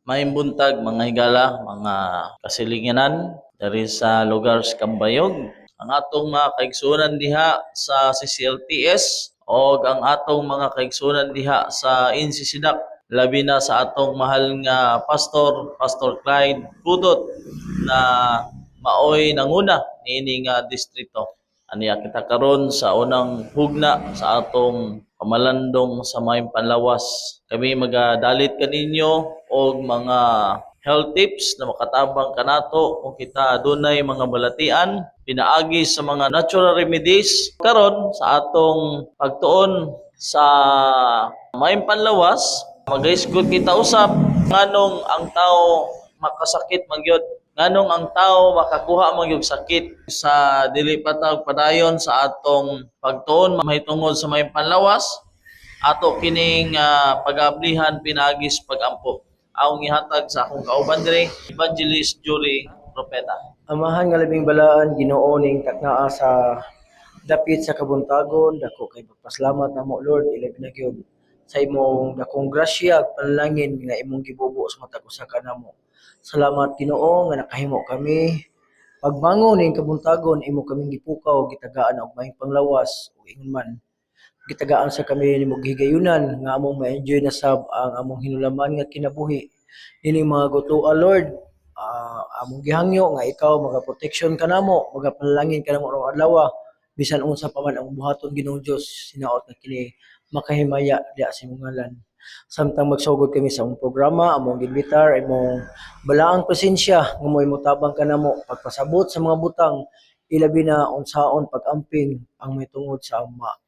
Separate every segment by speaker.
Speaker 1: Maayong buntag mga higala, mga kasilinganan dari sa lugar sa Kambayog. Ang atong mga kaigsunan diha sa CCLTS o ang atong mga kaigsunan diha sa NCCDAC, labi na sa atong mahal nga Pastor Clyde Pudot na maoy nanguna niini nga distrito. Aniya kita karon sa unang hugna sa atong pamalandong sa mayong panlawas. Kami magadalit kaninyo og mga health tips na makatabang kanato kung kita adunay mga balatian pinaagi sa mga natural remedies karon sa atong pagtuon sa mayong panlawas. Mag-isgot kita usab nganong ang tao makasakit magyod, nganong ang tao makakuha magyud sakit sa dili patag padayon sa atong pagtuon mahitungod sa mayong panlawas. Ato kining pag-ablihan pinagis pag-ampo. Aong ihatag sa akong kauban dire, Evangelist Jury Propeta.
Speaker 2: Amahan nga labing balaan Ginoo ning taknaa sa dapit sa kabuntagon, dako kay pagpasalamat namo Lord ilabi na gyud sa imong dakong grasya ug panalangin nga imong gibubo sa matag usa ka namo. Salamat Ginoo nga nakahimo kami pagbangon ning kabuntagon imo kaming gipukaw gitagaan og maayong panglawas ug ingon man gitagaan sa kami nimo gihigayunan nga among ma-enjoy na sab ang among hinulaman nga kinabuhi nining mga gutua Lord. Among gihangyo nga ikaw magaproteksyon kanamo, magapanalangin kanamo rong adlaw bisan unsa pa man ang buhaton Ginoong Dios sinaot na kini makahimaya diha sa imong ngalan. Samtang magsugod kami sa among programa, among gimbitar imong balaang presensya nga mo'y motabang kanamo pagpasabot sa mga butang ilabi na unsaon pag-amping ang may tungod sa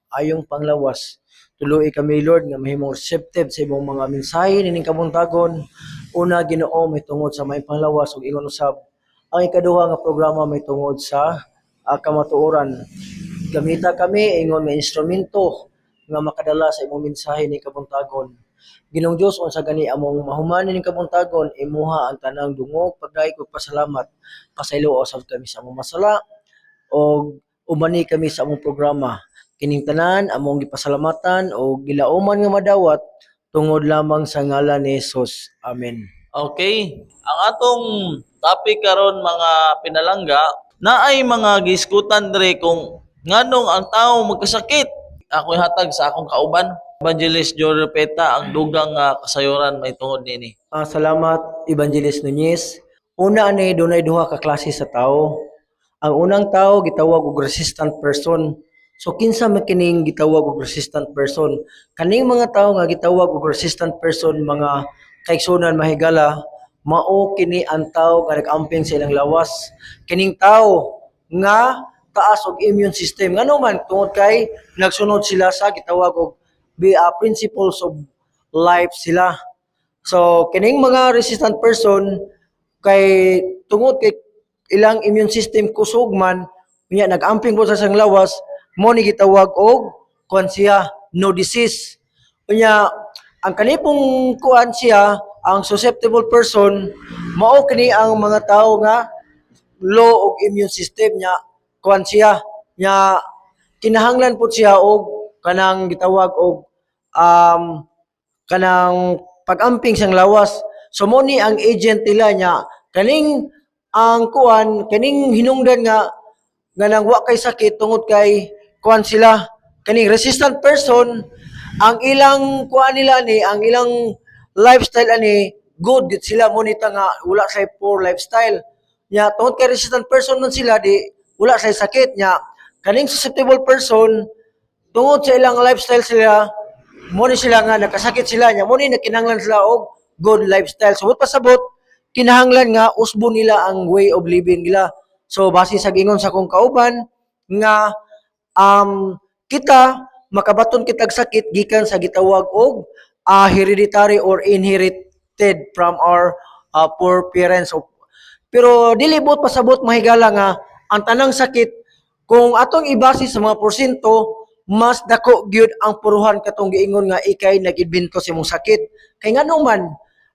Speaker 2: ayong panglawas. Tuloy kami Lord nga mahimong receptive sa imong mga mensahe nining kabuntagon. Una Ginoo may tungod sa may panglawas ug ingon usab ang ikaduha nga programa may tungod sa kamatuoran. Gamita kami ingon nga instrumento nga makadala sa imong mensahe ni kabuntagon. Ginoong Dios unsa gani among mahuman ning kabuntagon imuha ang tanang dungog pagdaig ug pasalamat. Pasaylo usab kami sa among masala og umani kami sa among programa. Kining tanan among gipasalamatan o gilauman nga madawat tungod lamang sa ngalan ni Jesus. Amen.
Speaker 1: Okay, ang atong topic karon mga pinalangga na ay mga giskutan dire kung nganong ang tao magkasakit. Ako hatag sa akong kauban, Evangelist Jory Propeta, ang dugang kasayuran may tungod nini.
Speaker 2: Salamat Evangelist Nunez. Una ni dunay duha ka klase sa tao. Ang unang tao gitawag og resistant person. So kinsa man kining gitawag og resistant person? Kaning mga tao nga gitawag og resistant person mga kaigsunan mahigala mao kini ang tao nga nag-amping sa ilang lawas. Kining tao nga taas og immune system. Ngano man tungod kay nagsunod sila sa gitawag og principles of life sila. So kining mga resistant person kay tungod kay ilang immune system kusog man unya nag-amping po sa sang lawas mo ni gitawag og kuan siya no disease. Unya ang kanipong kuan siya ang susceptible person mao kini ang mga tao nga low og immune system nya kuan siya nya kinahanglan pud siya og kanang gitawag og kanang pag-amping sang lawas. So mo ni ang agent nila nya kaning ang kuan kaning hinungdan nga nang wa kay sakit tungod kay kuan sila kaning resistant person ang ilang kuan nila ni ang ilang lifestyle ani good gid sila mo nita nga wala say poor lifestyle nya tungod kay resistant person man sila di wala say sakit nya kaning susceptible person tungod sa ilang lifestyle sila mo ni sila nga nakasakit sila nya mo ni nakinahanglan sila og good lifestyle so pasabot kinahanglan nga usbo nila ang way of living nila. So base sa gingon sa kong kauban nga kita makabaton kitag sakit gikan sa gitawag og hereditary or inherited from our poor parents. Pero dili bot pasabot mahigala nga ang tanang sakit kung atong ibase sa mga porsyento mas dako gyud ang puruhan katong giingon nga ikay nag-invento sa imong sakit. Kay nganong man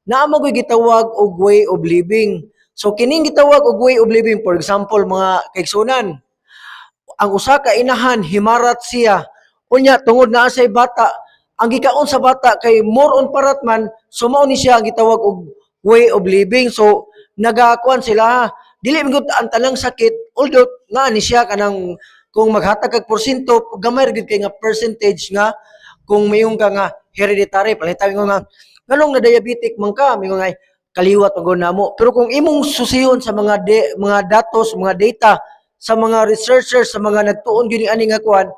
Speaker 2: naa magoy gitawag og way of living. So kining gitawag og way of living, for example mga kaigsunan, ang usa ka inahan himarat siya unya tungod naa say bata ang gikaon sa bata kay more on parat man sumao ni siya ang gitawag og way of living. So nagakuan sila, dili man gud ang tanang sakit, although nga ni siya kanang kung maghatag kag porsyento, gamay ra gid kay nga percentage nga kung mayong ka nga hereditary, palitan ko nga nganong na diabetic man ka, mingon nga kaliwat ang namo. Pero kung imong susihon sa mga datos, mga data sa mga researchers, sa mga nagtuon gyud ani nga kuan,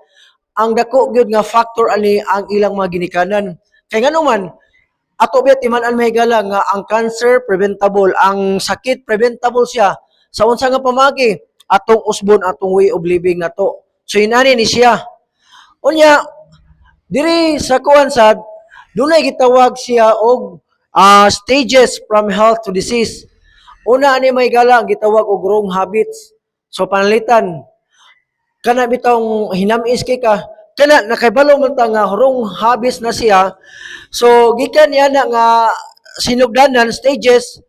Speaker 2: ang dako gyud nga factor ani ang ilang mga ginikanan. Kay ngano man ato biya timan-an mahigala nga ang cancer preventable, ang sakit preventable siya sa unsa nga pamagi atong usbon, atong way of living nato. So inani ni siya. Unya diri sa kuan sad dunay gitawag siya og stages from health to disease. Una ani mahigala ang gitawag og wrong habits. So panalitan kana bitong hinamis kay ka kana nakahibalo man ta nga wrong habits na siya. So gikan niya na nga sinugdanan stages,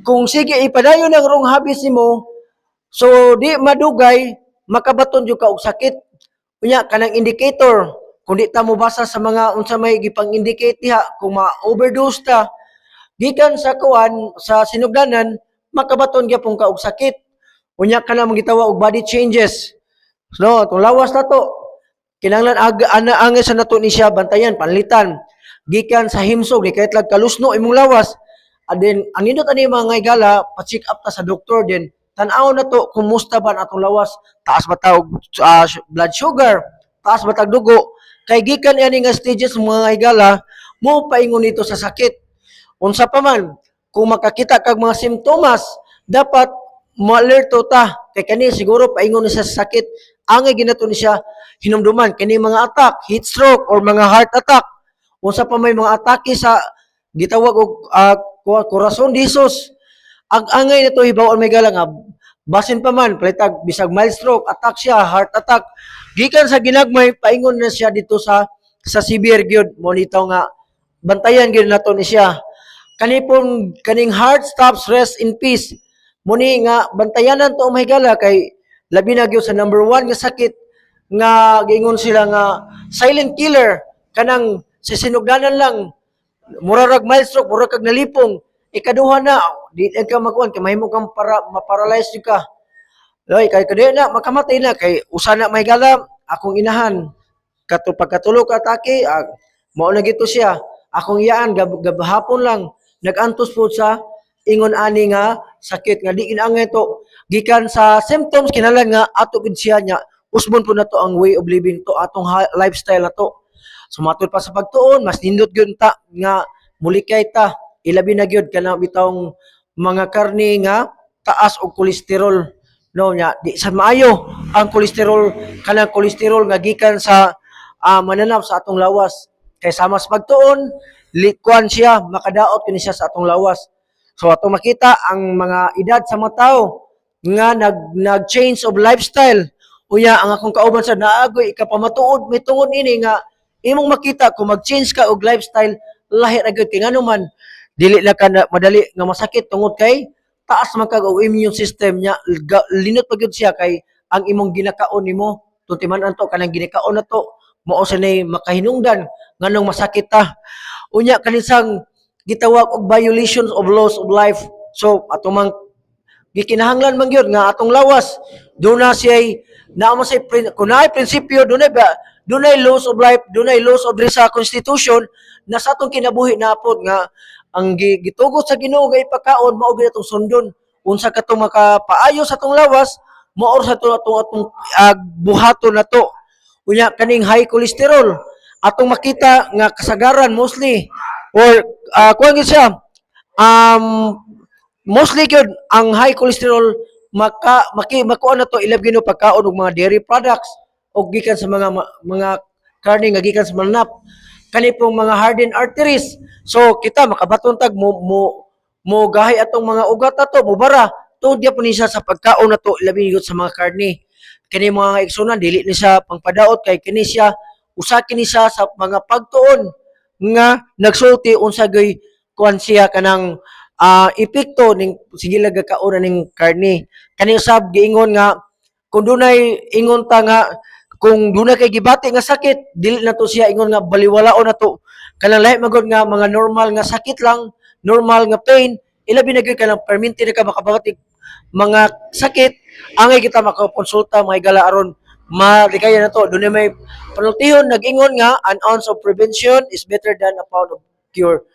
Speaker 2: kung sige ipadayon ang wrong habits nimo, so di madugay makabaton jud ka og sakit. Unya kanang indicator, kung di ta mo basa sa mga unsa may gipang-indicate diha, kung ma-overdose ta gikan sa kuan sa sinugdanan, makabaton gyapon ka og sakit. Unya kana mong gitawa og body changes. No, itong lawas na to, kinahanglan ana sa nato ni siya bantayan, panlitan. Gikan sa himsog, ni kahit lang kalusno imong lawas. And then, ang nindot ani mga igala, pa-check up ta sa doktor din. Tan-aw na to, kumusta ba atong lawas? Taas ba ta og blood sugar? Taas ba tag dugo? Kay gikan ani nga stages mga igala, mo paingon nito sa sakit. Unsa pa man, kung makakita kag mga simptomas, dapat ma-alerto ta. Kay kani siguro paingon ni sa sakit. Angay ginato ni siya hinumduman kini mga attack, heat stroke or mga heart attack. Unsa pa may mga atake sa gitawag og corazon de Jesus. Ang angay nito hibaw may gala nga basin pa man palitag bisag mild stroke attack siya, heart attack. Gikan sa ginagmay paingon na siya dito sa severe gyud mo nitaw nga bantayan gyud nato ni siya. Kanipon kaning heart stops, rest in peace. Muni nga bantayanan to mahigala kay labi na gyud sa number 1 nga sakit nga giingon sila nga silent killer, kanang sisinugdanan lang murarag mild stroke, murag kag nalipong, ikaduha na di ka makuan kay mahimo kang maparalyze ka. Loy kay kadi na makamatay na kay usa na mahigala akong inahan pagkatulo ka atake, mao na gito siya. Akong iyaan gabahapon lang nagantos po sa ingon ani nga sakit nga di inaangay to gikan sa symptoms kinahanglan nga ato gid siya nya usbon po na to ang way of living to, atong lifestyle na to. Sumatod pa sa pagtuon, mas nindot gyud ta nga mulikay ta, ilabi na gyud kana bitawng mga karne nga taas og kolesterol. No nya di sa maayo ang kolesterol, kanang kolesterol nga gikan sa mananap sa atong lawas. Kay sama sa pagtuon, likuan siya, makadaot kini siya sa atong lawas. So ato makita ang mga edad sa mga tao nga nag-change of lifestyle. Unya ang akong kauban sa naagoy ikapamatuod mitungod ini nga imong makita kung mag-change ka og lifestyle, lahi ra gyud kay ngano man dili na ka madali nga masakit tungod kay taas man kag og immune system nya, linot pa gyud siya kay ang imong ginakaon nimo tuntiman anto kanang ginikaon nato mao sa nay makahinungdan nganong masakit ta. Unya kanisang gitawag og violations of laws of life. So atong gikinahanglan man gyud nga atong lawas duna siyay naa man say kunay prinsipyo, dunay laws of life, dunay laws of sa constitution na sa atong kinabuhi napod nga ang gitugot sa Ginoo nga ipakaon mao gyud atong sundon. Unsa katong makapaayo sa atong lawas, mao sa atong buhaton nato. Unya kaning high cholesterol atong makita nga kasagaran mostly or kuan gyud siya mostly gyud ang high cholesterol makuha na to ilab Ginoo pagkaon og mga dairy products o gikan sa mga karne nga gikan sa mananap, kani pong mga hardened arteries. So kita makabaton tag mo gahi atong mga ugat ato mo bara tungod gyapon ni siya sa pagkaon nato ilabi gyud sa mga karne. Kani mga igsunan dili ni siya pangpadaot kay kini siya usa kini siya sa mga pagtuon nga nagsulti unsa gay kuan siya kanang epekto ning sige laga kauna ning karne. Kani usab giingon nga kung dunay ingon ta nga kung dunay kay gibati nga sakit dili na to siya ingon nga baliwalaon na to kanang lahi magod nga mga normal nga sakit lang normal nga pain, ilabi na gyud kanang perminti na ka makabatik mga sakit, angay kita makakonsulta mga higala aron madikaya na to. Doon may panultihon nag-ingon nga an ounce of prevention is better than a pound of cure.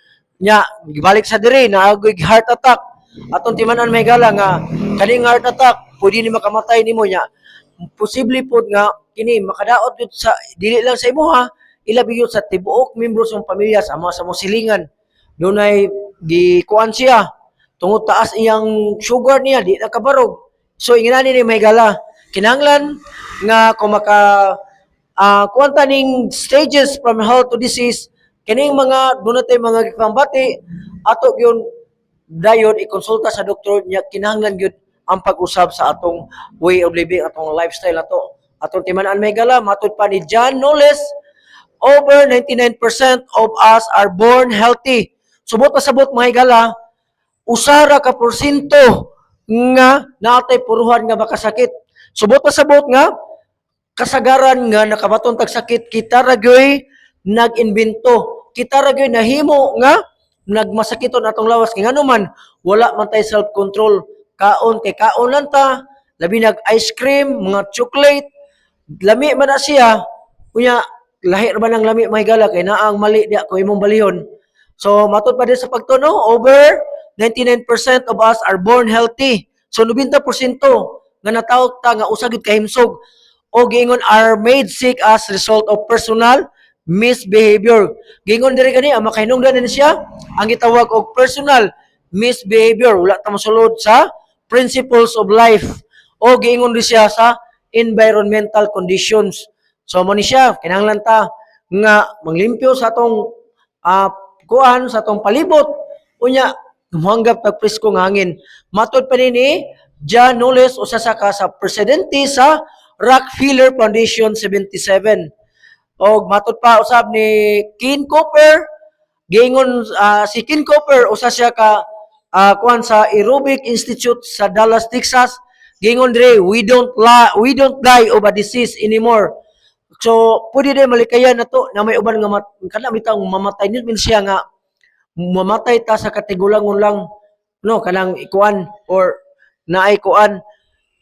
Speaker 2: Nya gibalik sa diri naagoy heart attack. Atong timanan may gala nga kaning heart attack pwede ni makamatay nimo nya. Posible pod nga kini makadaot jud sa dili lang sa imuha, ilabi yun sa tibuok membro sa pamilya sama sa musilingan. Dunay gikuan siya tungod taas iyang sugar niya di nakabarog. So ingani ni may gala kinahanglan nga kung maka kuwanta ning stages from health to disease kining mga dunay mga pambati ato gyud dayon ikonsulta sa doktor niya kinahanglan gyud ang pag-usab sa atong way of living, atong lifestyle ato. Atong timan-an may gala matud pa ni John Knowles, over 99% of us are born healthy. Subot na sabot mga higala, usara ka porsyento nga naatay puruhan nga makasakit. Subot na sabot nga kasagaran nga nakabaton tag sakit kita ra gyoy nag-imbento. Kita ra gyoy nahimo nga nagmasakiton atong lawas kay ngano man wala man tay self-control. Kaon kay kaon lang ta, labi nag ice cream, mga chocolate, lami man na siya. Unya lahir man ang lami mahigala kay naang mali diya ko imong balihon. So matud pa din sa pagtuno, over 99% of us are born healthy. So 90% nga natawag ta nga usa gid kahimsog o giingon are made sick as result of personal misbehavior. Giingon diri kani ang makahinungdan ni siya ang gitawag og personal misbehavior. Wala ta mosulod sa principles of life o giingon din siya sa environmental conditions. So mo ni siya kinahanglan ta nga manglimpyo sa atong kuan sa atong palibot unya muhanggap tag presko nga hangin. Matud pa ni John Knowles usa sa presidente sa Rockefeller Foundation 77. Og matud pa usab ni Ken Cooper giingon si Ken Cooper usa siya ka kuan sa Aerobic Institute sa Dallas, Texas. Giingon dire we don't die of a disease anymore. So pwede din malikayan na to na may uban nga kana bitang mamatay nit siya nga mamatay ta sa katigulangon lang no kanang ikuan or naay kuan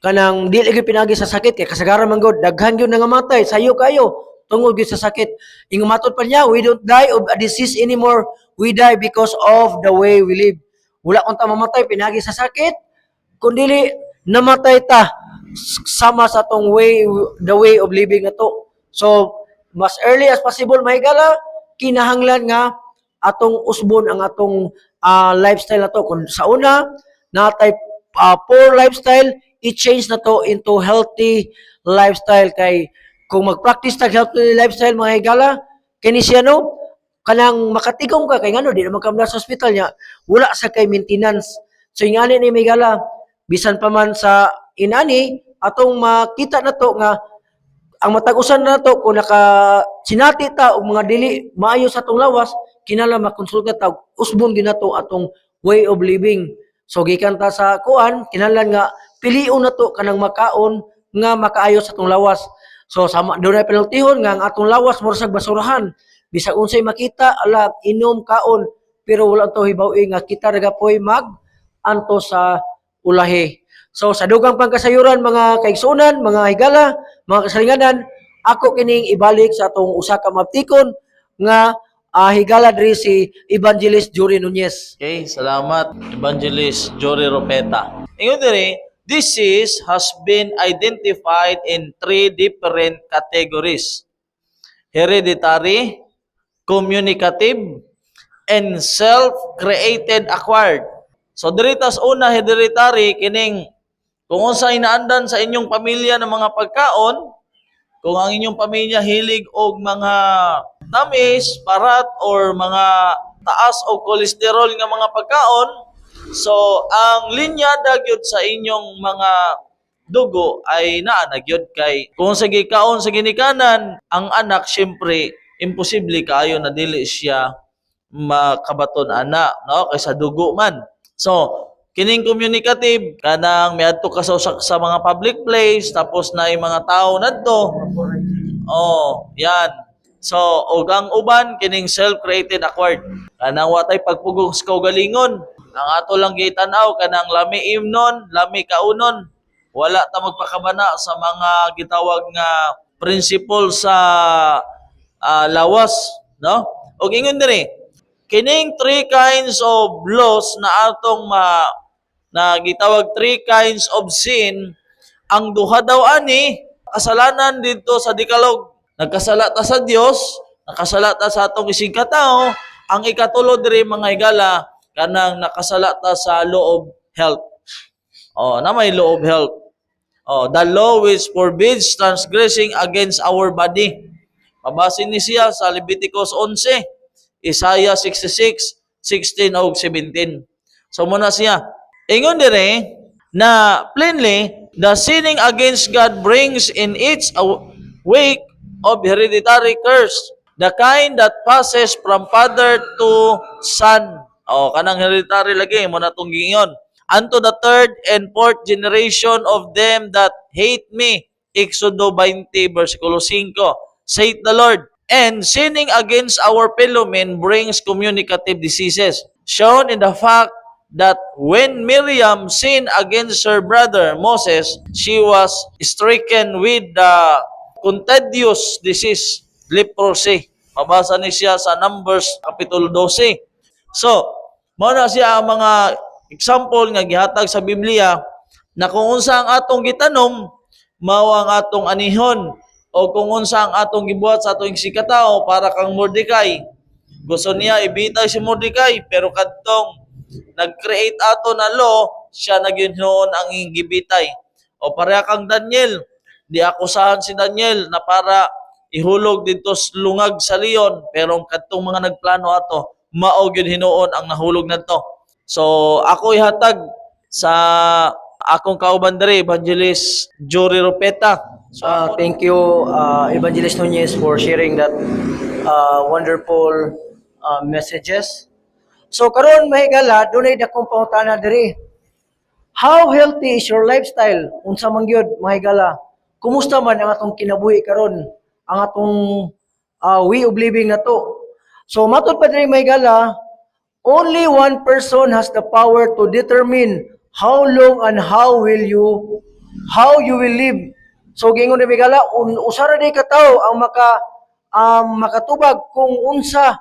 Speaker 2: kanang dili gyud pinagi sa sakit kay kasagaran man gud daghan gyud nangamatay sayo kayo tungod gyud sa sakit. Ingon matod pa niya we don't die of a disease anymore, we die because of the way we live. Wala kung ta mamatay pinagi sa sakit kundi namatay ta sama sa tong the way of living na to. So mas early as possible mahigala kinahanglan nga atong usbon ang atong lifestyle na to. Kung sa una natay poor lifestyle, i-change na to into healthy lifestyle. Kay kung mag-practice tag healthy lifestyle mga higala kini siya no kanang makatigom ka kay ngano di naman ka sa hospital niya wala sa kay maintenance. So ingani ni Migala bisan pa man sa inani atong makita na to nga ang matag-usan na to kung naka sinati ta og mga dili maayo sa atong lawas kinala makonsulta ta usbon ginato atong way of living. So gikan ta sa kuan kinahanglan nga pilion na to kanang makaon nga makaayo sa atong lawas. So sama dunay penaltihon nga ang atong lawas murag basurahan. Bisag unsay makita ala inom kaon pero wala to hibaw-i nga kita ragapoy mag anto sa ulahi. So sa dugang pangkasayuran mga kaigsunan, mga higala, mga kasalinganan, ako kining ibalik sa atong usa ka maptikon nga higala diri si Evangelist Jory Nunez.
Speaker 1: Okay, salamat Evangelist Jory Ropeta. Ingon diri, disease has been identified in 3 different categories. Hereditary, communicative, and self-created acquired. So diri tas una hereditary kining kung unsa inaandan sa inyong pamilya ng mga pagkaon, kung ang inyong pamilya hilig og mga tamis, parat or mga taas o kolesterol nga mga pagkaon, so ang linyada gyud sa inyong mga dugo ay naa na gyud kay kung sa gikaon sa ginikanan ang anak syempre imposible kaayo na dili siya makabaton ana no kaysa dugo man. So kining communicative kanang miadto ka sa mga public place tapos na yung mga tao nadto. Oh, yan. So, og ang uban kining self-created acquired. Kanang wa tay pagpugong sa kaugalingon. Ang ato lang gitanaw kanang lami imnon, lami kaunon. Wala ta magpakabana sa mga gitawag nga principle sa lawas, no? Og ingon diri, kining three kinds of laws na atong na gitawag three kinds of sin, ang duha daw ani kasalanan dito sa Decalogue. Nagkasala ta sa Dios, nakasala ta sa atong isig katao, ang ikatulo diri mga higala kanang nakasala ta sa law of health. Oh, na may law of health. Oh, the law which forbids transgressing against our body. Mabasin ni siya sa Leviticus 11, Isaiah 66, 16 ug 17. So muna siya. Ingon dire na plainly, the sinning against God brings in its wake of hereditary curse, the kind that passes from father to son. O, kanang hereditary lagi, mo na itong gingon. Unto the third and fourth generation of them that hate me. Exodo 20, versikulo 5. Saith the Lord, and sinning against our fellow men brings communicative diseases, shown in the fact that when Miriam sinned against her brother Moses, she was stricken with the contagious disease, leprosy. Mabasa ni siya sa Numbers Kapitulo 12. So, mao na siya ang mga example nga gihatag sa Biblia na kung unsa ang atong gitanom, mao ang atong anihon, o kung unsa ang atong gibuhat sa atong sikataw para kang Mordecai. Gusto niya ibitay si Mordecai, pero kadtong nag-create ato na law, siya nagyunhoon ang gibitay. O pareha kang Daniel, di akusahan si Daniel na para ihulog dito lungag sa leon, pero kadtong mga nagplano ato, mao gyud hinuon ang nahulog nadto. So ako ihatag sa akong kauban diri, Evangelist Jory Ropeta. So
Speaker 2: Thank you, Evangelist Nunez, for sharing that wonderful messages. So karon mahigala, dunay dakong pangutana diri. How healthy is your lifestyle? Unsa man gyud mahigala? Kumusta man ang atong kinabuhi karon? Ang atong way of living nato. So matud pa diri mahigala, only one person has the power to determine how long and how you will live. So gingon ni mahigala, usara day ka tawo ang makatubag kung unsa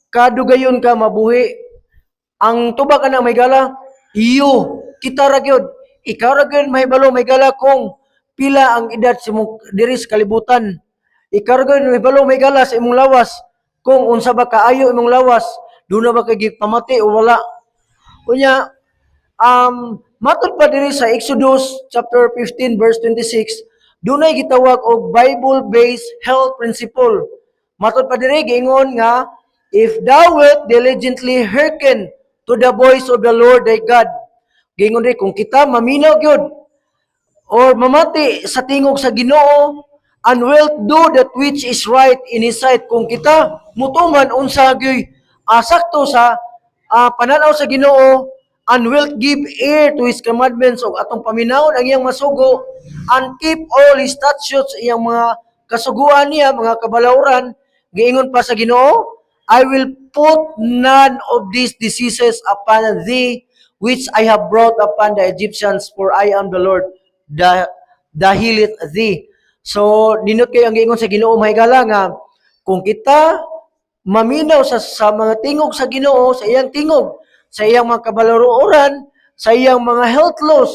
Speaker 2: kadugayon ka mabuhi. Ang tubag ana mahigala, iyo kita ra gyud, ikaw ra gyud mahibalo mahigala kung pila ang edad sa imong diri sa kalibutan. Ikaw ra gyud mahibalo mahigala sa imong lawas kung unsa ba kaayo imong lawas, duna ba kay pamati o wala. Kunya matud pa diri sa Exodus chapter 15 verse 26, dunay gitawag og Bible-based health principle. Matud pa diri giingon nga, if thou wilt diligently hearken to the voice of the Lord thy God. Gingon rin, kung kita maminaw gyud or mamati sa tingog sa Ginoo, and wilt do that which is right in His sight, kung kita mutuman unsa gyud sakto sa pananaw sa Ginoo, and wilt give ear to His commandments, o atong paminawon ang iyang masugo, and keep all His statutes, iyang mga kasuguan niya, mga kabalawran, giingon pa sa Ginoo, I will put none of these diseases upon thee, which I have brought upon the Egyptians, for I am the Lord, that healeth thee. So, ninot kayo ang giingon sa Ginoo mahigala nga, kung kita maminaw sa mga tingog sa Ginoo, sa iyang tingog, sa iyang mga kabalororan, sa iyang mga health laws,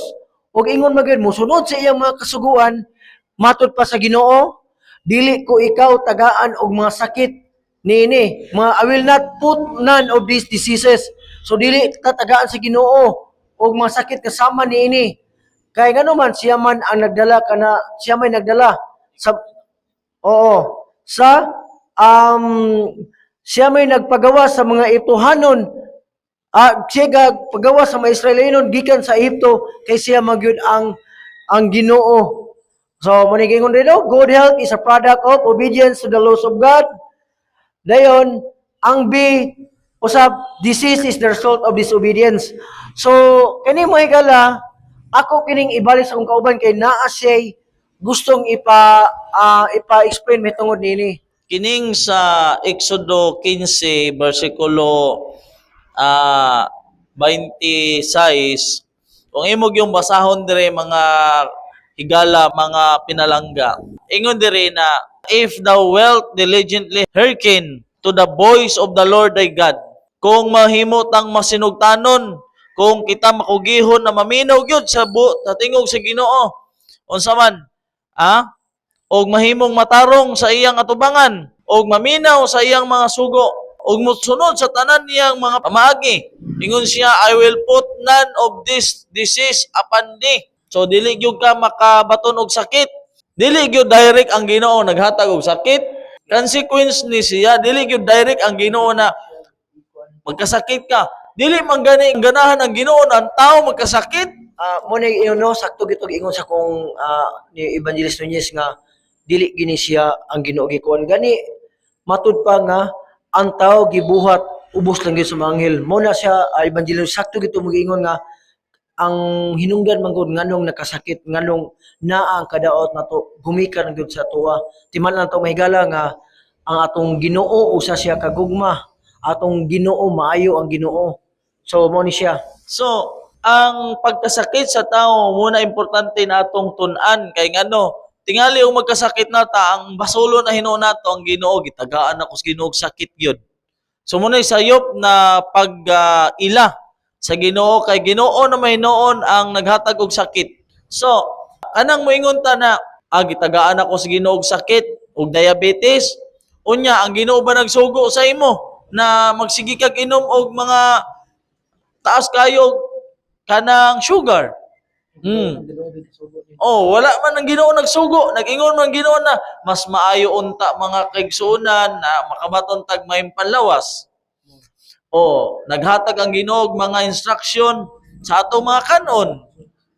Speaker 2: ug ingon magid mosunod sa iyang mga kasuguan, matud pa sa Ginoo, dili ko ikaw tagaan og mga sakit niini. I will not put none of these diseases. So dili tatagaan sa Ginoo og mga sakit kasama niini. Kay ngano man siya man ang nagdala kana, siya may nagdala sa siya may nagpagawa sa mga ituhanon, siya pagawa sa mga Israelinon gikan sa Ehipto, kay siya magyud ang Ginoo. So manigingon dito, good health is a product of obedience to the laws of God. Dayon, ang usab, disease is the result of disobedience. So, kani mahigala, ako kining ibalik sa akong kauban kay naa siya gustong ipa-explain mitungod nini.
Speaker 1: kining sa Exodo 15 bersikulo 26, kung imog yung basahon dire mga higala, mga pinalangga. Ingon dire na, if thou wilt diligently hearken to the voice of the Lord thy God, kung mahimo tang masinugtanon, kung kita makugihon na maminaw gyud sa tingog sa Ginoo, unsa man, og mahimong matarong sa iyang atubangan, og maminaw sa iyang mga sugo, og mosunod sa tanan niyang mga pamaagi. Ingon siya, I will put none of this disease upon thee. So dili gyud ka makabaton og sakit. Dili gyud direct ang Ginoo naghatag og sakit. Consequence ni siya, dili gyud direct ang Ginoo na magkasakit ka. Dili man gani ang ganahan ang Ginoo na ang tao magkasakit.
Speaker 2: Mo ni no sakto gitog ingon sa kong ni Evangelist Nunez nga dili gini siya ang Ginoo gikuan gani matud pa nga ang tao gibuhat ubos lang gyud sa mga anghel. Mo na siya Evangelist sakto gito mo giingon nga ang hinungdan man gud nganong nakasakit nganong naa ang kadaot nato gumikan gyud sa tuwa. Timan lang to mahigala nga ang atong Ginoo usa siya kagugma. Atong Ginoo maayo ang Ginoo. So mo ni siya.
Speaker 1: So, ang pagkasakit sa tao muna importante na atong tun-an kay ngano tingali og magkasakit nata ang basulo na hinuon nato ang Ginoo gitagaan ako sa Ginoo sakit gyud. So muna sayop na pag-ila sa Ginoo kay Ginoo na may noon ang naghatag og sakit. So, anang moingon ta na gitagaan ako sa Ginoo og sakit og diabetes, unya ang Ginoo ba nagsugo sa imo na magsige kag inom og mga taas kayo kanang sugar? Oh, wala man ang Ginoo nagsugo. Nag-ingon man Ginoo na mas maayo unta mga kaigsuonan na makabaton tag may panlawas. Oh, naghatag ang Ginoo og mga instruction sa ato mga kanon.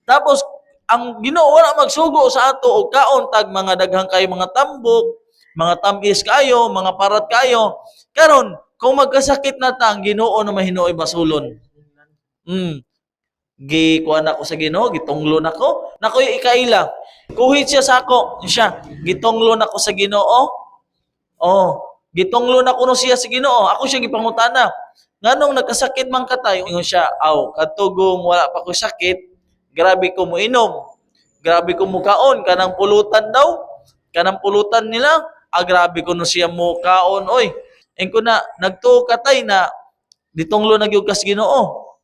Speaker 1: Tapos ang Ginoo wala magsugo sa ato og kaon tag mga daghang kayo mga tambok, mga tamis kayo, mga parat kayo. Karon, kung magkasakit na ta ang Ginoo na mahinuoy basulon. Gikuan ako sa Ginoo, gitunglo nako. Nakoy ikaila. Kuhit siya sa ako. Siya, gitunglo nako sa Ginoo. Oh, gitunglo nako no siya sa Ginoo. Ako siya gipangutana. Nganong nagkasakit man katay? Ingon siya, katugong wala pa ko sakit, grabe ko mo inom. Grabe ko mo kaon kanang pulutan daw. Kanang pulutan nila, grabe ko no siya mo kaon oy. Engko na nagtuo katay na ditunglo na gyud kas Ginoo.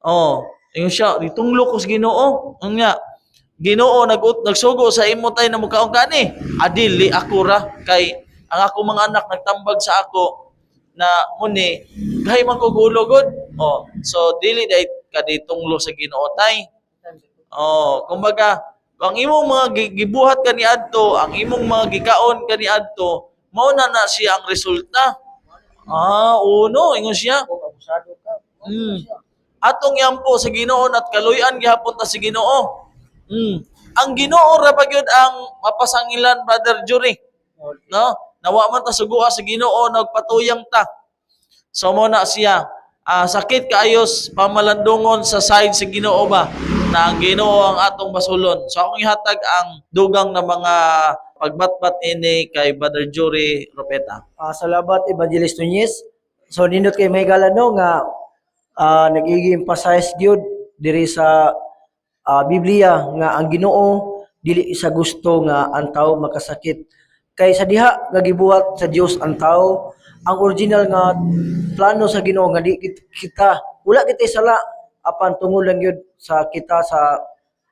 Speaker 1: Oh, ingon siya, ditunglo ko sa Ginoo. Unya, Ginoo nagsugo sa imo tay na mukaon kani. Adili ako ra kay ang ako mga anak nagtambag sa ako na muni gahay man ko gulo gud. Oh, so dili day ka ditunglo sa Ginoo tay. Oh, kumbaga ang imong mga gibuhat kaniadto, ang imong mga gikaon kaniadto, mao na siya ang resulta. Uno, ingon siya. Atong yampo sa Ginoo at kaluy-an gihapon ta sa Ginoo. Ang Ginoo ra pa gyud ang mapasangilan, Brother Jury. No? Nawa man ta suguha sa Ginoo nagpatuyang ta. So mo na siya sakit kaayos pamalandungon sa side sa Ginoo ba na ang Ginoo ang atong basulon. So akong ihatag ang dugang na mga pagbatbat ini kay Brother Jury Ropeta.
Speaker 2: Salamat Evangelist Nunez. So nindot kay may galano nga nag-emphasize gyud diri sa Biblia nga ang Ginoo dili sa gusto nga ang tao makasakit. Kay sa diha nga gibuhat sa Dios ang tao, ang original nga plano sa Ginoo nga di kita wala kita sala apan tungod lang gyud sa kita sa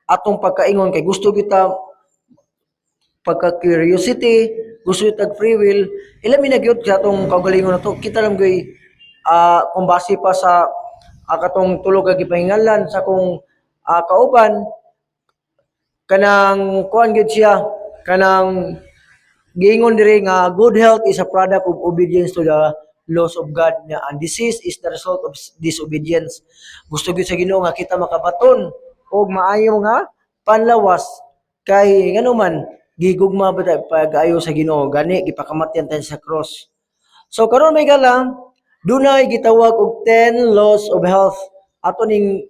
Speaker 2: atong pagkaingon kay gusto kita pagka curiosity, gusto kita free will, ilami na gyud sa atong kaugalingon nato. Kita lang gyud kung base pa sa katong tulog nga gipahingalan sa kung kauban kanang kuan gyud siya kanang giingon diri nga good health is a product of obedience to the laws of God and disease is the result of disobedience. Gusto gyud sa Ginoo nga kita makabaton og maayo nga panlawas kay ngano man gigugma ba pag-ayo sa Ginoo gani gipakamatyan tayo sa cross. So karon may galang dunay gitawag og 10 laws of health ato ning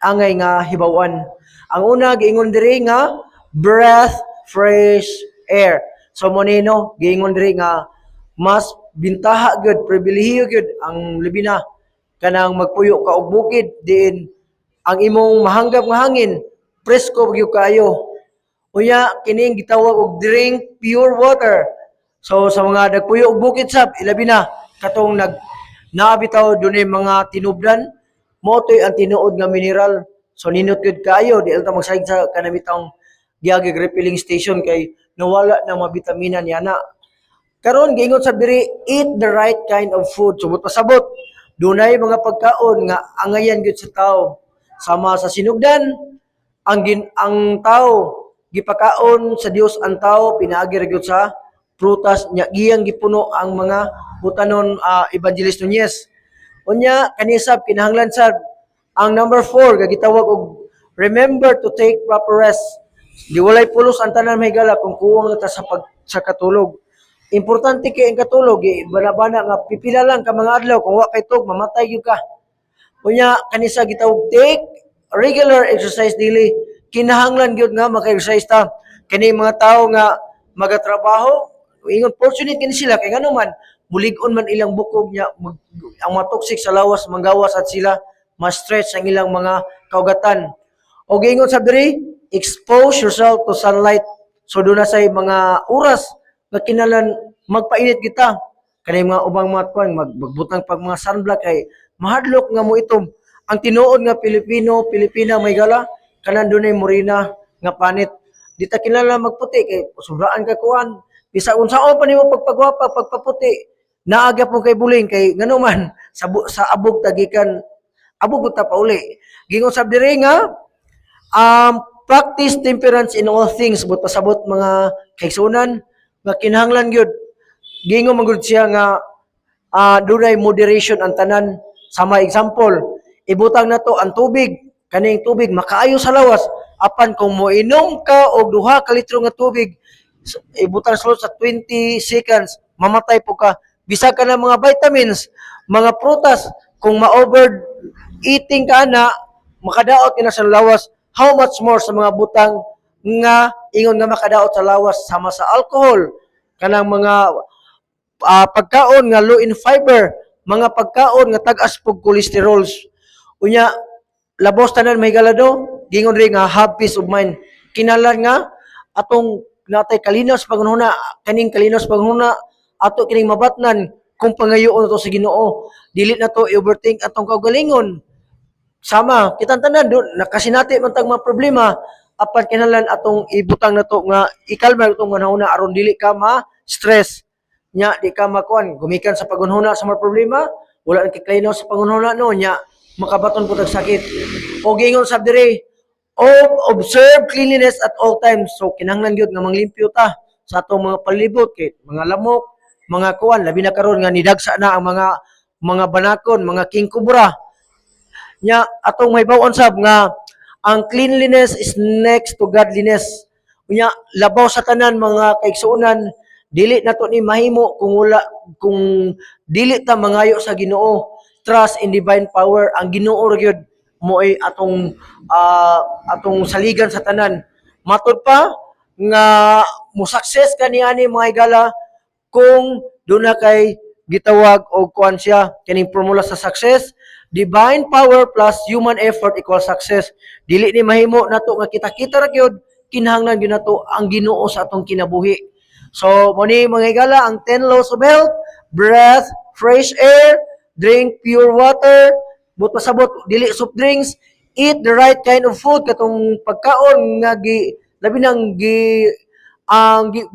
Speaker 2: angay nga hibaw-an. Ang una giingon diri nga breath fresh air. So mo nino giingon diri nga mas bintaha gyud, pribilehiyo gyud ang labi na kanang magpuyo ka og bukid diin ang imong mahanggap nga hangin presko gyud kayo. Unya kining gitawag og drink pure water. So sa mga nagpuyo og bukid sab ilabi na katong naabitaw dunay mga tinubdan mo toy ang tinuod nga mineral. So ninot gyud kayo di ta magsayod sa kanamitang giagig refilling station kay nawala na mga bitamina niya na. Karon giingon sa diri eat the right kind of food. Subot pasabot dunay mga pagkaon nga angayan gyud sa tao. Sama sa sinugdan ang tao gipakaon sa Dios ang tao pinaagi ra gyud sa prutas nya giyang gipuno ang mga butanon Evangelist Nunez. Unya kanisab kinahanglan sad ang number 4 nga gitawag og remember to take proper rest. Di walay pulos ang tanan mahigala kung kuwang ta sa katulog. Importante kay ang katulog bana-bana nga pipila lang ka mga adlaw kung wa kay tug mamatay gyud ka. Unya kanisa gitawag take regular exercise daily. Kinahanglan gyud nga maka-exercise ta. Kani mga tao nga magatrabaho, ingon fortunate kini sila kay ngano man mulig-on man ilang bukog nya ang mga toxic sa lawas manggawas at sila ma-stretch ang ilang mga kaugatan. O giingon sa diri, expose yourself to sunlight. So doon na say mga oras nga kinalan magpainit kita. Kanay mga ubang mga kuan magbutang pag mga sunblock kay mahadlok nga mo itom. Ang tinuod nga Pilipina may gala kanan dunay morena nga panit. Di ta kinala magputi kay sobraan ka kuan. Bisa unsaon pa nimo pagpagwapa, pagpaputi. Naaga po kay buling kay ngano man sa abog tagikan abog ta pauli. Gingon sab diri nga practice temperance in all things but pasabot mga kaigsunan nga kinahanglan gyud. Gingon man gyud siya nga dunay moderation ang tanan. Sama example, ibutang nato ang tubig, kaning tubig makaayo sa lawas. Apan kung moinom ka og 2 ka litro nga tubig, ibutang sulod sa 20 seconds, mamatay po ka. Bisa ka ng mga vitamins, mga prutas, kung ma-over eating ka na, makadaot ka na sa lawas, how much more sa mga butang nga ingon nga makadaot sa lawas sama sa alcohol, kanang mga pagkaon nga low in fiber, mga pagkaon nga tag-as pog cholesterols. Unya, labos tanan may galado, gingon rin nga have peace of mind. Kinalan nga, atong natay kalinos panghuna, kaning kalinos panghuna, ato kining mabatnan, kung pangayoon to sa Ginoo. Dili na to i-overthink atong kaugalingon. Sama, kitang tanan doon, nakasinati man tag mga problema, apan kinalan atong ibutang na to nga, ikalma itong manahuna, aron dili ka ma-stress. Nya di ka makuan gumikan sa pagunhuna sa mga problema wala ang kiklainaw sa pagunhuna no nya makabaton pud og sakit o gingon sab diri observe cleanliness at all times. So kinahanglan gyud nga manglimpyo ta sa atong mga palibot kay mga lamok mga kuan labi na karon nga nidagsa na ang mga banakon mga king cobra nya atong mahibawon sab nga ang cleanliness is next to godliness. Unya labaw sa tanan mga kaigsuonan dili nato ni mahimo kung dili ta mangayo sa Ginoo. Trust in divine power. Ang Ginoo ra gyud mo ay atong saligan sa tanan. Matud pa nga mo success kaniani mga higala kung doon na kay gitawag og kuan siya kining formula sa success. Divine power plus human effort equals success. Dili ni mahimo nato nga kita-kita ra gyud kinahanglan gyud nato ang Ginoo sa atong kinabuhi. So, muni mga higala, ang 10 laws of health, breath, fresh air, drink pure water, but pasabot, dili soft drinks, eat the right kind of food, katong pagkaon nga labi nang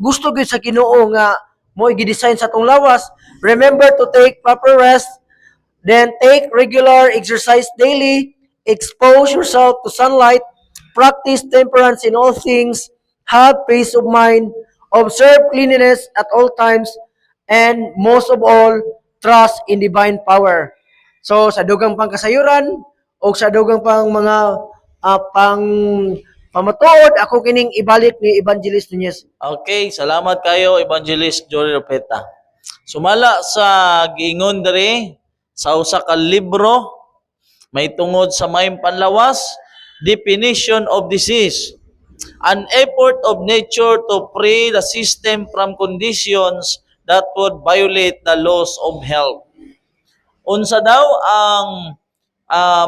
Speaker 2: gusto gyud sa Ginoo nga mo gi-design sa atong lawas. Remember to take proper rest, then take regular exercise daily, expose yourself to sunlight, practice temperance in all things, have peace of mind, observe cleanliness at all times, and most of all, trust in divine power. So, sa dugang pang kasayuran, o sa dugang pang mga pang pamatuod, ako kining ibalik ni Evangelist Nunez.
Speaker 1: Okay, salamat kayo Evangelist Jory Ropeta. Sumala sa giingon diri sa usa ka libro may tungod sa mayong panlawas, definition of disease. An effort of nature to free the system from conditions that would violate the laws of health. Unsa daw ang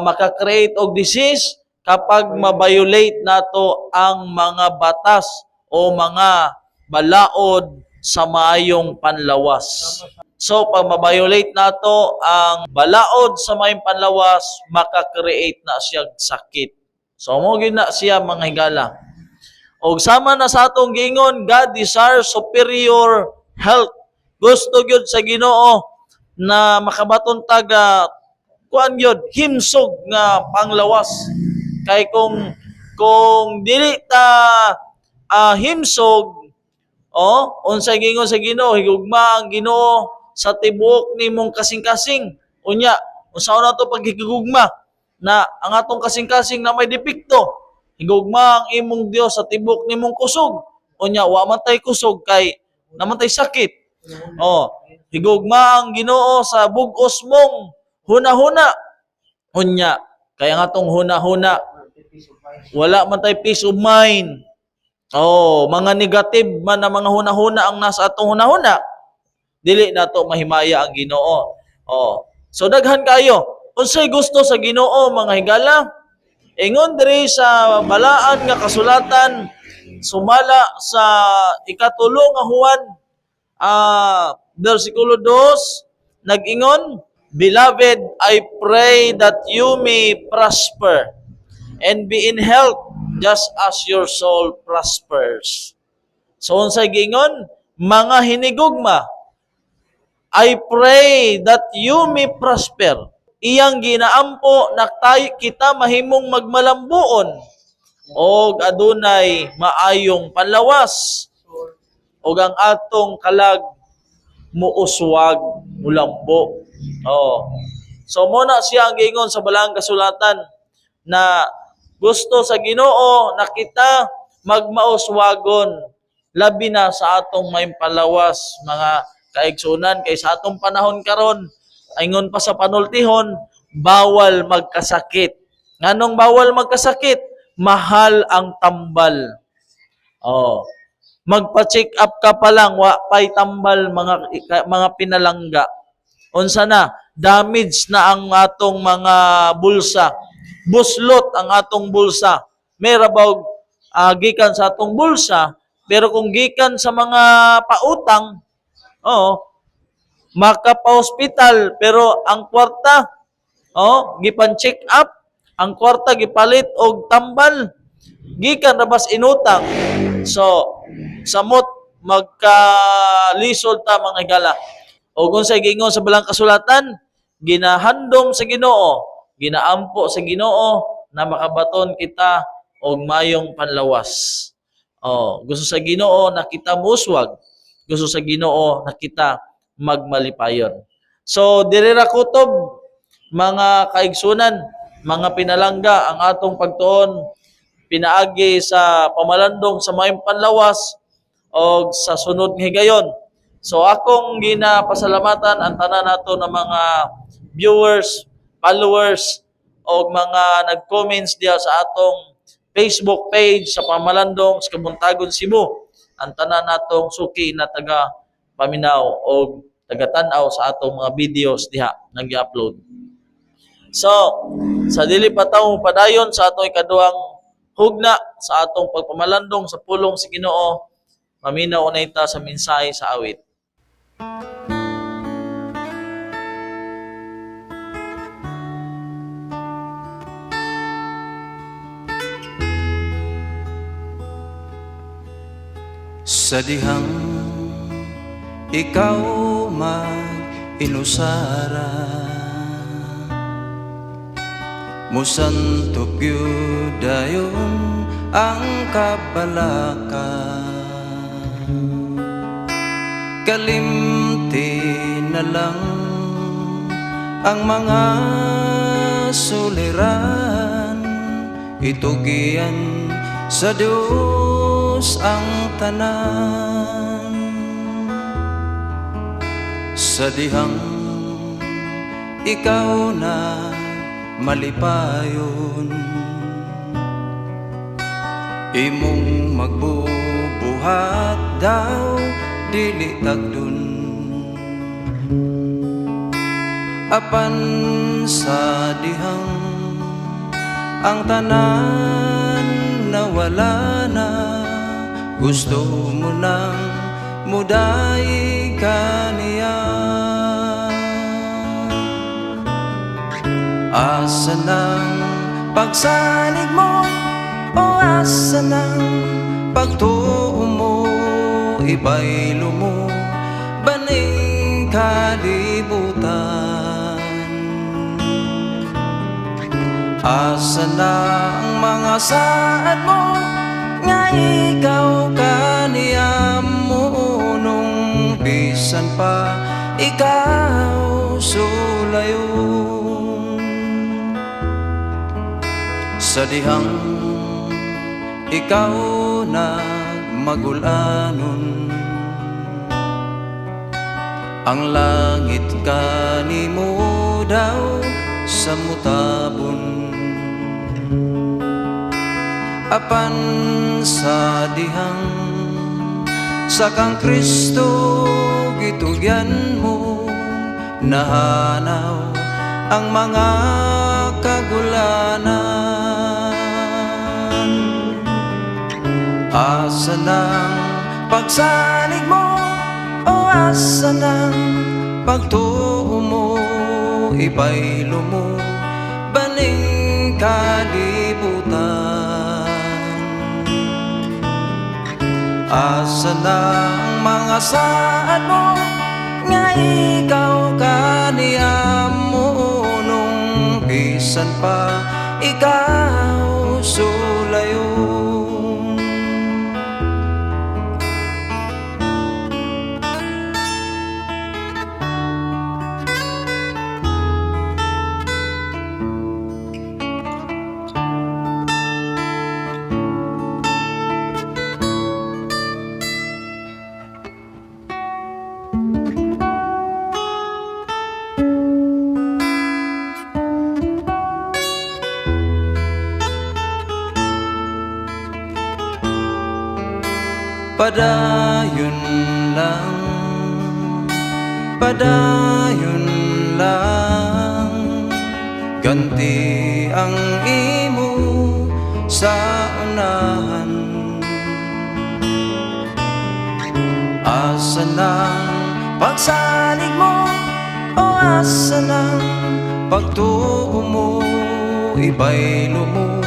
Speaker 1: maka-create og disease kapag ma-violate nato ang mga batas o mga balaod sa maayong panlawas. So, pag ma-violate nato ang balaod sa maayong panlawas, maka-create na siya sakit. So, mo gyud na siya mga higala. Og sama na sa atong gingon, God desires superior health. Gusto gyud sa Ginoo na makabaton taga kuan gyud himsog nga panglawas. Kay kung dili ta himsog, unsay gingon sa Ginoo, higugma ang Ginoo sa tibuok nimong kasing-kasing. Unya, unsaon nato paghigugma na ang atong kasing-kasing na may depekto. Higugma ang imong Dios sa tibok nimong kusog. Unya, wa man tay kusog kay naman tay sakit. Higugma ang Ginoo sa bug-os mong huna-huna. Unya, kaya nga tong huna-huna, wala man tay peace of mind. Mga negative man na mga huna-huna ang nasa atong huna-huna. Dili nato mahimaya ang Ginoo. So daghan kayo. Unsay gusto sa Ginoo mga higala? Ingon diri sa balaan nga kasulatan sumala sa ikatulo nga Juan versikulo 2 nag-ingon, Beloved, I pray that you may prosper and be in health just as your soul prospers. So unsay gingon? Mga hinigugma, I pray that you may prosper. Iyang ginaampo na kita mahimong magmalambuon og adunay maayong panlawas og ang atong kalag muuswag mulambo. So muna siya ang gingon sa balang kasulatan na gusto sa Ginoo na kita magmauswagon labi na sa atong may panlawas mga kaigsunan kay sa atong panahon karon ingon pa sa panultihon, bawal magkasakit. Nganong bawal magkasakit? Mahal ang tambal. Magpa-check up ka pa lang, wa pay tambal mga pinalangga. Unsa na? Damage na ang atong mga bulsa. Buslot ang atong bulsa. May rabaw gikan sa atong bulsa, pero kung gikan sa mga pautang, maka-pa-hospital, pero ang kwarta, gipan-check up, ang kwarta gipalit og tambal, gikan rabas inutang. So, samot magkalisod ta mga higala. O kung sa gingon sa balang kasulatan, ginahandom sa Ginoo, ginaampo sa Ginoo na makabaton kita og mayong panlawas. Gusto sa Ginoo na kita muswag, gusto sa Ginoo na kita magmalipayon. So, dirira kutob, mga kaigsunan, mga pinalangga, ang atong pagtuon, pinaagi sa pamalandong sa mayong panlawas o sa sunod ng higayon. So, akong ginapasalamatan ang tanan nato ng mga viewers, followers, o mga nag-comments diya sa atong Facebook page sa pamalandong sa Kabuntagon, Cebu. Ang tanan natong suki na taga paminaw o tagatanaw sa atong mga videos diha nag-upload. So, sa dili pa tawo padayon sa atong ikaduhang hugna sa atong pagpamalandong sa pulong si Ginoo, maminaw unay ta sa mensahe sa awit.
Speaker 3: Sa dihang ikaw mag-inusara, musantog yun dayon ang kabalaka. Kalimti na lang ang mga suliran, itugian sa Diyos ang tanan. Sa dihang ikaw na malipayon, imong magbubuhat daw dili tagdun. apan sa dihang ang tanan nawala na, gusto mo nang muday ka niya. Asa ng pagsalig mo, o asa ng pagtuo mo, ibaylo mo, baning kalibutan. Asa na ang mga saad mo, nga ikaw kaniyam mo, nung bisan pa ikaw sulayon. Sa dihang ikaw nagmagulanon, ang langit kanimo daw sa mutabon, apan sa dihang sa kang Kristo gitugyan mo, nahanaw ang mga kagulanan. Asa ng pagsalig mo, o asa ng pagtuo mo, ibaylo mo, baning kalibutan. Asa ng mga saad mo, nga ikaw kaniyam mo, nung bisan pa ikaw sulayon. Padayon lang, padayon lang, ganti ang imo sa unahan. Asa ng pagsalig mo, o asa ng pagtuo mo, ibaylo mo,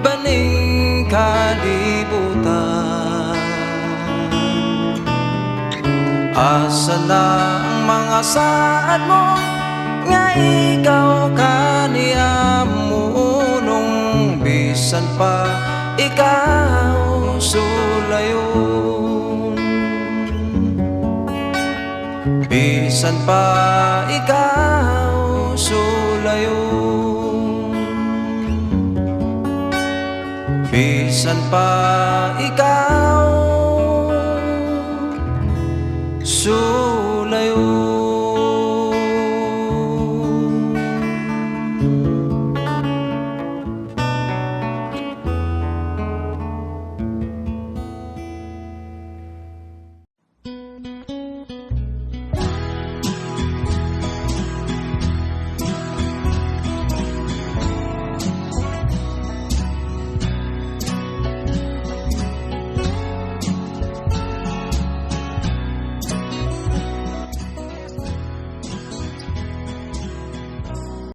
Speaker 3: baning kalibutan. Asa na ang mga saad mo, nga ikaw kaniyam mo, nung bisan pa ikaw sulayon. Bisan pa ikaw sulayon. Bisan pa ikaw sulayon.